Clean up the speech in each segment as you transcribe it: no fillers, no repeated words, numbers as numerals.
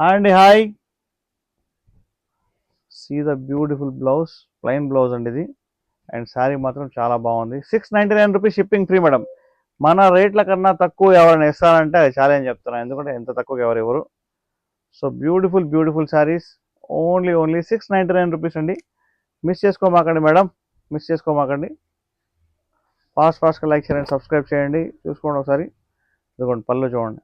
And hi, see the beautiful blouse, plain blouse అండి ఇది. And sari మాత్రం చాలా బాగుంది. 699 రూపీస్ షిప్పింగ్ ఫ్రీ మేడం. మన రేట్ల కన్నా తక్కువ ఎవరైనా ఇస్తారంటే అది ఛాలెంజ్ చెప్తున్నాను, ఎందుకంటే ఎంత తక్కువ ఎవరు ఇవ్వరు. So beautiful beautiful saris, only 699 rupees అండి. మిస్ చేసుకోమాకండి మేడం, మిస్ చేసుకోమాకండి. ఫాస్ట్గా లైక్ చేయండి, సబ్స్క్రైబ్ చేయండి. చూసుకోండి ఒకసారి, ఇదిగోండి పళ్ళు చూడండి,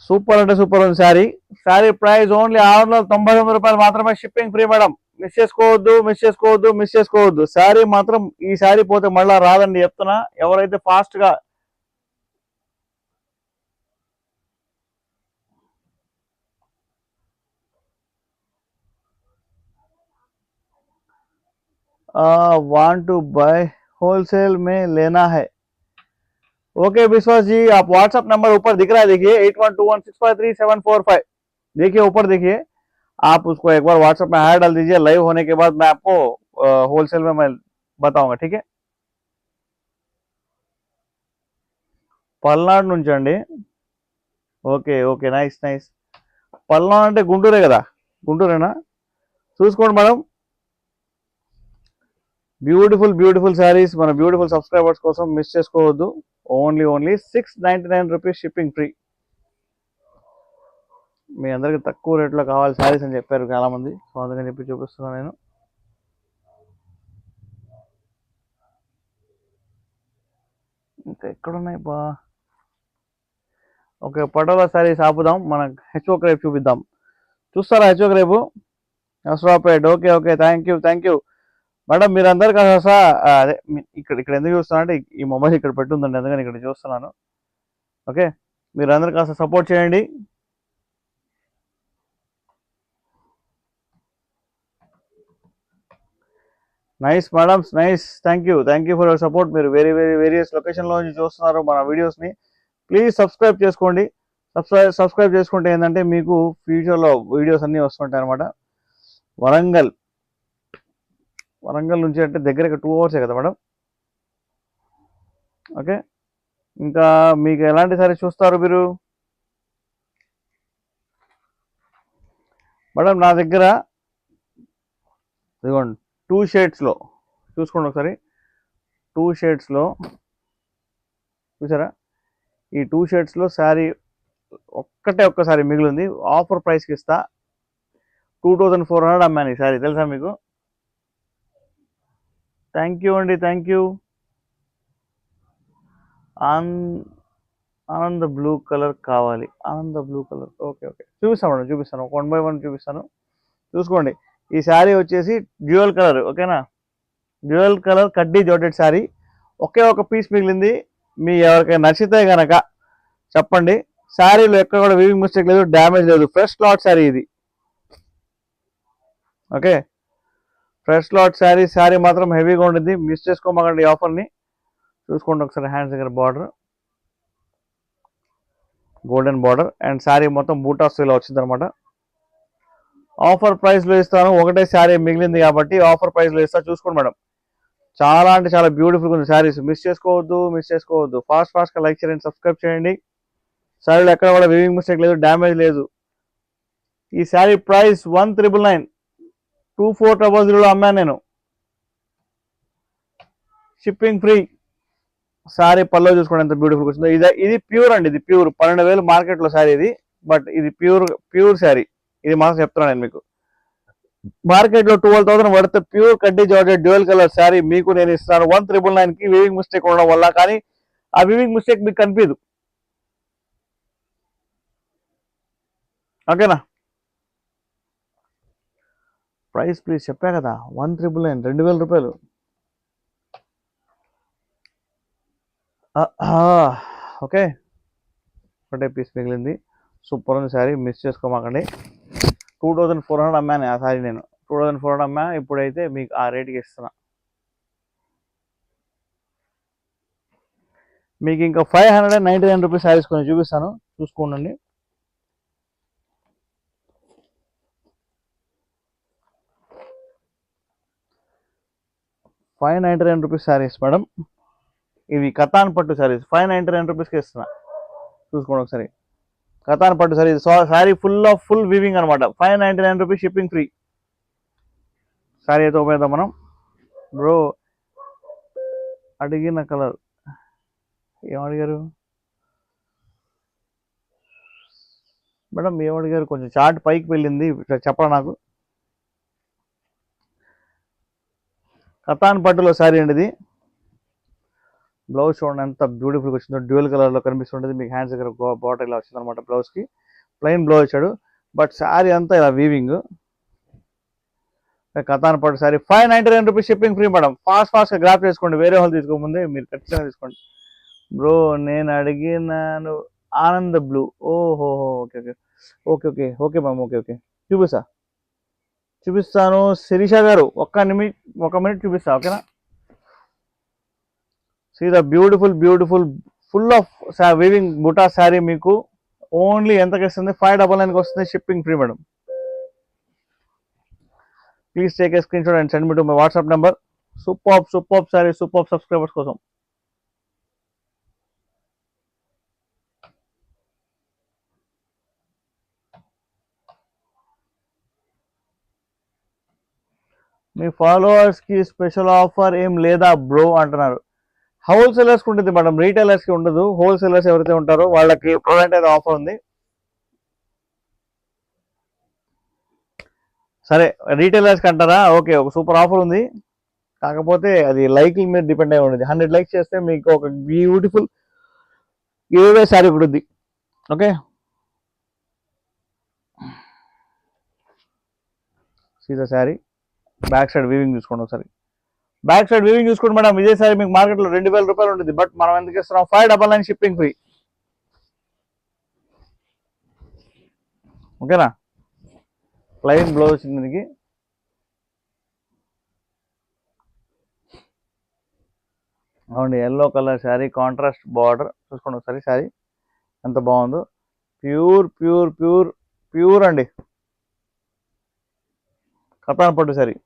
సూపర్ అంటే సూపర్ ఉంది శారీ. శారీ ప్రైస్ ఓన్లీ 699 రూపాయలు మాత్రమే, షిప్పింగ్ ఫ్రీ మేడం. మిస్ చేసుకోవద్దు. శారీ మాత్రం, ఈ శారీ పోతే మళ్ళీ రాదండి చెప్తున్నా. ఎవరైతే ఫాస్ట్గా वांट टू बाय होलसेल में लेना है। ओके विश्वास जी, आप व्हाट्सएप नंबर ऊपर दिख रहा है, देखिए 8121653745, देखिए ऊपर देखिए, आप उसको एक बार व्हाट्सएप में हाई डाल दीजिए। लाइव होने के बाद मैं आपको होलसेल में मैं बताऊंगा, ठीक है। పల్నాడు నుంచి అండి. Okay nice. పల్నాడు అంటే గుంటూరే కదా, గుంటూరేనా? చూసుకోండి మేడం, బ్యూటిఫుల్ శారీస్ మన బ్యూటిఫుల్ సబ్స్క్రైబర్స్ కోసం మిస్ చేసుకోవద్దు. Only 699 rupees shipping free. మీ అందరికి తక్కువ రేట్లో కావాలి శారీస్ అని చెప్పారు చాలామంది, సో అందుకని చెప్పి చూపిస్తున్నాను నేను. ఇంకా ఎక్కడున్నాయి బా? ఓకే, పటోలా శారీస్ ఆపుదాం, మనం హెచ్ఓ రేపు చూపిద్దాం. చూస్తారా హెచ్ఓ రేపు? Nasarapet. Okay thank you madam. మీరందరూ కాస్త అదే ఇక్కడ ఎందుకు చూస్తున్నా అంటే ఈ మొబైల్ ఇక్కడ పెట్టుందండి, అందుకని ఇక్కడ చూస్తున్నాను. ఓకే, మీరందరూ కాస్త సపోర్ట్ చేయండి. Nice madam, nice. Thank you for your support. మీరు వేరియస్ లొకేషన్లో నుంచి చూస్తున్నారు మన వీడియోస్ని. ప్లీజ్ సబ్స్క్రైబ్ చేసుకోండి. సబ్స్క్రైబ్ చేసుకుంటే ఏంటంటే మీకు ఫ్యూచర్లో వీడియోస్ అన్నీ వస్తుంటాయి అనమాట. వరంగల్ నుంచి అంటే దగ్గరగా 2 అవర్సే కదా మేడం. ఓకే, ఇంకా మీకు ఎలాంటి సారీ చూస్తారు మీరు మేడం? నా దగ్గర ఇదిగోండి 2 షేడ్స్లో చూసుకోండి ఒకసారి. 2 షేడ్స్లో చూసారా? ఈ 2 షేడ్స్లో శారీ ఒక్కసారి మిగిలింది. ఆఫర్ ప్రైస్కి ఇస్తా. 2400 అమ్మాను ఈ శారీ, తెలుసా మీకు? థ్యాంక్ యూ అండి, థ్యాంక్ యూ. ఆనంద బ్లూ కలర్ కావాలి, ఆనంద బ్లూ కలర్. ఓకే చూపిస్తాను 1 by 1 చూపిస్తాను. చూసుకోండి, ఈ శారీ వచ్చేసి డ్యూయల్ కలర్, ఓకేనా? డ్యూయల్ కలర్ కడ్డీ జార్జెట్ శారీ. ఒక పీస్ మిగిలింది. మీ ఎవరికైనా నచ్చితే కనుక చెప్పండి. శారీలో ఎక్కడ కూడా వీవింగ్ మిస్టేక్ లేదు, డ్యామేజ్ లేదు. ఫ్రెష్ లాట్ శారీ ఇది. ఓకే, ఫ్రెష్ లాట్ శారీ మాత్రం హెవీగా ఉంటుంది. మిస్ చేసుకోమాకండి ఈ ఆఫర్ని. చూసుకోండి ఒకసారి, హ్యాండ్స్ దగ్గర border, golden border, and sari మొత్తం బూటా స్టైల్ వచ్చింది అనమాట. ఆఫర్ ప్రైస్లో ఇస్తాను. ఒకటే శారీ మిగిలింది కాబట్టి ఆఫర్ ప్రైస్లో ఇస్తా. చూసుకోండి మేడం, చాలా అంటే చాలా బ్యూటిఫుల్గా ఉంది శారీస్. మిస్ చేసుకోవద్దు. ఫాస్ట్గా లైక్ చేయండి, సబ్స్క్రైబ్ చేయండి. శారీలో ఎక్కడ కూడా వీవింగ్ మిస్టేక్ లేదు, డ్యామేజ్ లేదు. ఈ శారీ ప్రైస్ 1999, 2400 అమ్మాను నేను, షిప్పింగ్ ఫ్రీ. శారీ పల్లో చూసుకోండి ఎంత బ్యూటిఫుల్గా వచ్చిందో. ఇది ప్యూర్ అండి, ఇది ప్యూర్. 12,000 మార్కెట్లో శారీ ఇది, బట్ ఇది ప్యూర్ శారీ. ఇది మాత్రం చెప్తున్నాను నేను మీకు. మార్కెట్లో 12,000 పడితే ప్యూర్ కడ్డీ జార్జెట్ డ్యూయల్ కలర్ శారీ మీకు నేను ఇస్తున్నాను 1999కి. వీవింగ్ మిస్టేక్ ఉండడం వల్ల, కానీ ఆ వీవింగ్ మిస్టేక్ మీకు కనిపించదు, ఓకేనా? ప్రైస్ ప్లీజ్ చెప్పా కదా, 1999, 2,000 రూపాయలు. ఓకే, ఒకటే పీస్ మిగిలింది. సూపర్ ఉంది శారీ, మిస్ చేసుకోమాకండి. 2400 అమ్మాను ఆ శారీ నేను. 2400 అమ్మా. ఇప్పుడైతే మీకు ఆ రేట్కి ఇస్తున్నా. మీకు ఇంకా 599 రూపీస్ శారీస్ కొన్ని చూపిస్తాను, చూసుకోండి. ₹599 శారీస్ మేడం. ఇవి కతాన్ పట్టు శారీస్, 599 రూపీస్కి ఇస్తున్నా. చూసుకోండి ఒకసారి. కతాన్ పట్టు సారీ, శారీ ఫుల్ వీవింగ్ అనమాట. 599 రూపీస్ షిప్పింగ్ ఫ్రీ. శారీ అయితే ఉపయోగిద్దాం మనం. బ్రో అడిగిన కలర్ ఏమడిగారు మేడం? ఏమడిగారు? కొంచెం చార్ట్ పైకి వెళ్ళింది, చెప్పరా నాకు. కతాన్ పట్టులో శారీ అండి ఇది. బ్లౌజ్ చూడండి ఎంత బ్యూటిఫుల్గా వచ్చిందో, డ్యూయల్ కలర్లో కనిపిస్తుంటుంది. మీకు హ్యాండ్స్ దగ్గర బార్డర్ ఇలా వచ్చింది అనమాట. బ్లౌజ్కి ప్లెయిన్ బ్లౌజ్ వచ్చాడు, బట్ శారీ అంతా ఇలా వీవింగ్. కతాన్ పట్టు sari 599 rupees shipping free madam. ఫాస్ట్గా గ్రాప్ చేసుకోండి, వేరే వాళ్ళు తీసుకోముందే మీరు ఖచ్చితంగా తీసుకోండి. బ్రో నేను అడిగినాను ఆనంద్ బ్లూ. ఓహో okay okay okay okay okay ma'am, okay okay చూపిస్తాను. శిరీష గారు ఒక మినిట్ చూపిస్తా, ఓకేనా? See the beautiful full of weaving బుటా శారీ మీకు ఓన్లీ ఎంతకి వస్తుంది? 599కి వస్తుంది, shipping free madam. Please take A screen shot and send me to my WhatsApp number. Super sari, super subscribers కోసం. మీ ఫాలోవర్స్కి స్పెషల్ ఆఫర్ ఏం లేదా బ్రో అంటున్నారు. హోల్సేలర్స్కి ఉంటుంది మేడం, రీటైలర్స్కి ఉండదు. హోల్సేలర్స్ ఎవరైతే ఉంటారో వాళ్ళకి ప్రజెంట్ అయితే ఆఫర్ ఉంది. సరే రీటైలర్స్కి అంటారా? ఓకే, ఒక సూపర్ ఆఫర్ ఉంది. కాకపోతే అది లైక్ మీద డిపెండ్ అయి ఉంటుంది. 100 లైక్స్ చేస్తే మీకు ఒక బ్యూటిఫుల్ గివ్ శారీ ఉంటుంది. ఓకే, సీదా శారీ బ్యాక్ సైడ్ వీవింగ్ చూసుకోండి ఒకసారి. బ్యాక్ సైడ్ వీవింగ్ చూసుకోండి మేడం. ఇదే సారీ మీకు మార్కెట్లో 2000 రూపాయలు ఉంటుంది, బట్ మనం ఎందుకు ఇస్తున్నాం? 599 షిప్పింగ్ ఫ్రీ. ఓకేనా? ప్లెయిన్ బ్లౌజ్ వచ్చింది దీనికి. అవునండి, yellow colour sari, contrast border చూసుకోండి ఒకసారి. శారీ ఎంత బాగుందో, ప్యూర్ అండి. కతాన్ పట్టు శారీ.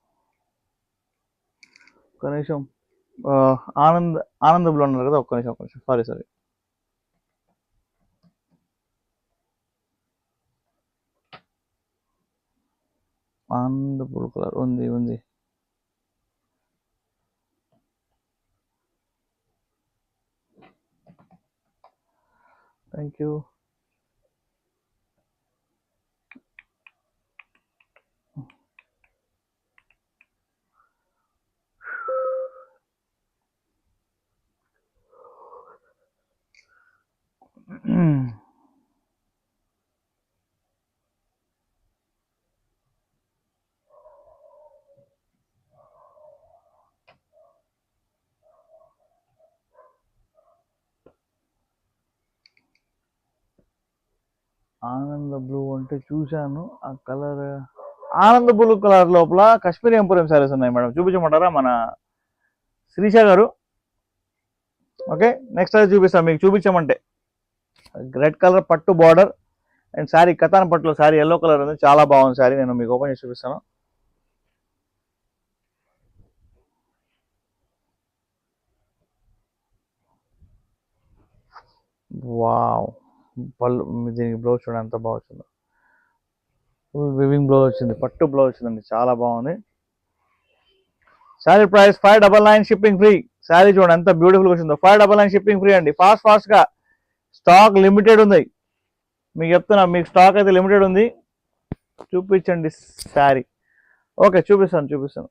ఒక్క నిమిషం, ఆనంద్ బ్లూ అన్నారు కదా, ఒక్క నిమిషం సారీ. ఆనంద్ బ్లూ కలర్ ఉంది. Thank you. ఆనంద బ్లూ అంటే చూశాను ఆ కలర్. ఆనంద బ్లూ కలర్ లోపల కాశ్మీరీ ఎంపోరియం శారీస్ ఉన్నాయి మేడం, చూపించమంటారా మన శ్రీష గారు? ఓకే, నెక్స్ట్ అది చూపిస్తాను మీకు. చూపించమంటే రెడ్ కలర్ పట్టు బార్డర్ అండ్ శారీ కతాన్ పట్టులో శారీ ఎల్లో కలర్ ఉంది, చాలా బాగుంది శారీ. నేను మీకు ఓపెన్ చేసి చూపిస్తాను. వావ్, పళ్ళు దీనికి బ్లౌజ్ చూడండి ఎంత బాగా వచ్చిందో. ఫుల్ వివింగ్ బ్లౌజ్ వచ్చింది, పట్టు బ్లౌజ్ వచ్చిందండి, చాలా బాగుంది. Sari price 599 shipping free. Sari చూడండి ఎంత బ్యూటిఫుల్గా వచ్చిందో. 599 షిప్పింగ్ ఫ్రీ అండి. ఫాస్ట్గా స్టాక్ లిమిటెడ్ ఉంది, మీకు చెప్తున్నా. మీకు స్టాక్ అయితే లిమిటెడ్ ఉంది. చూపించండి శారీ. ఓకే, చూపిస్తాను.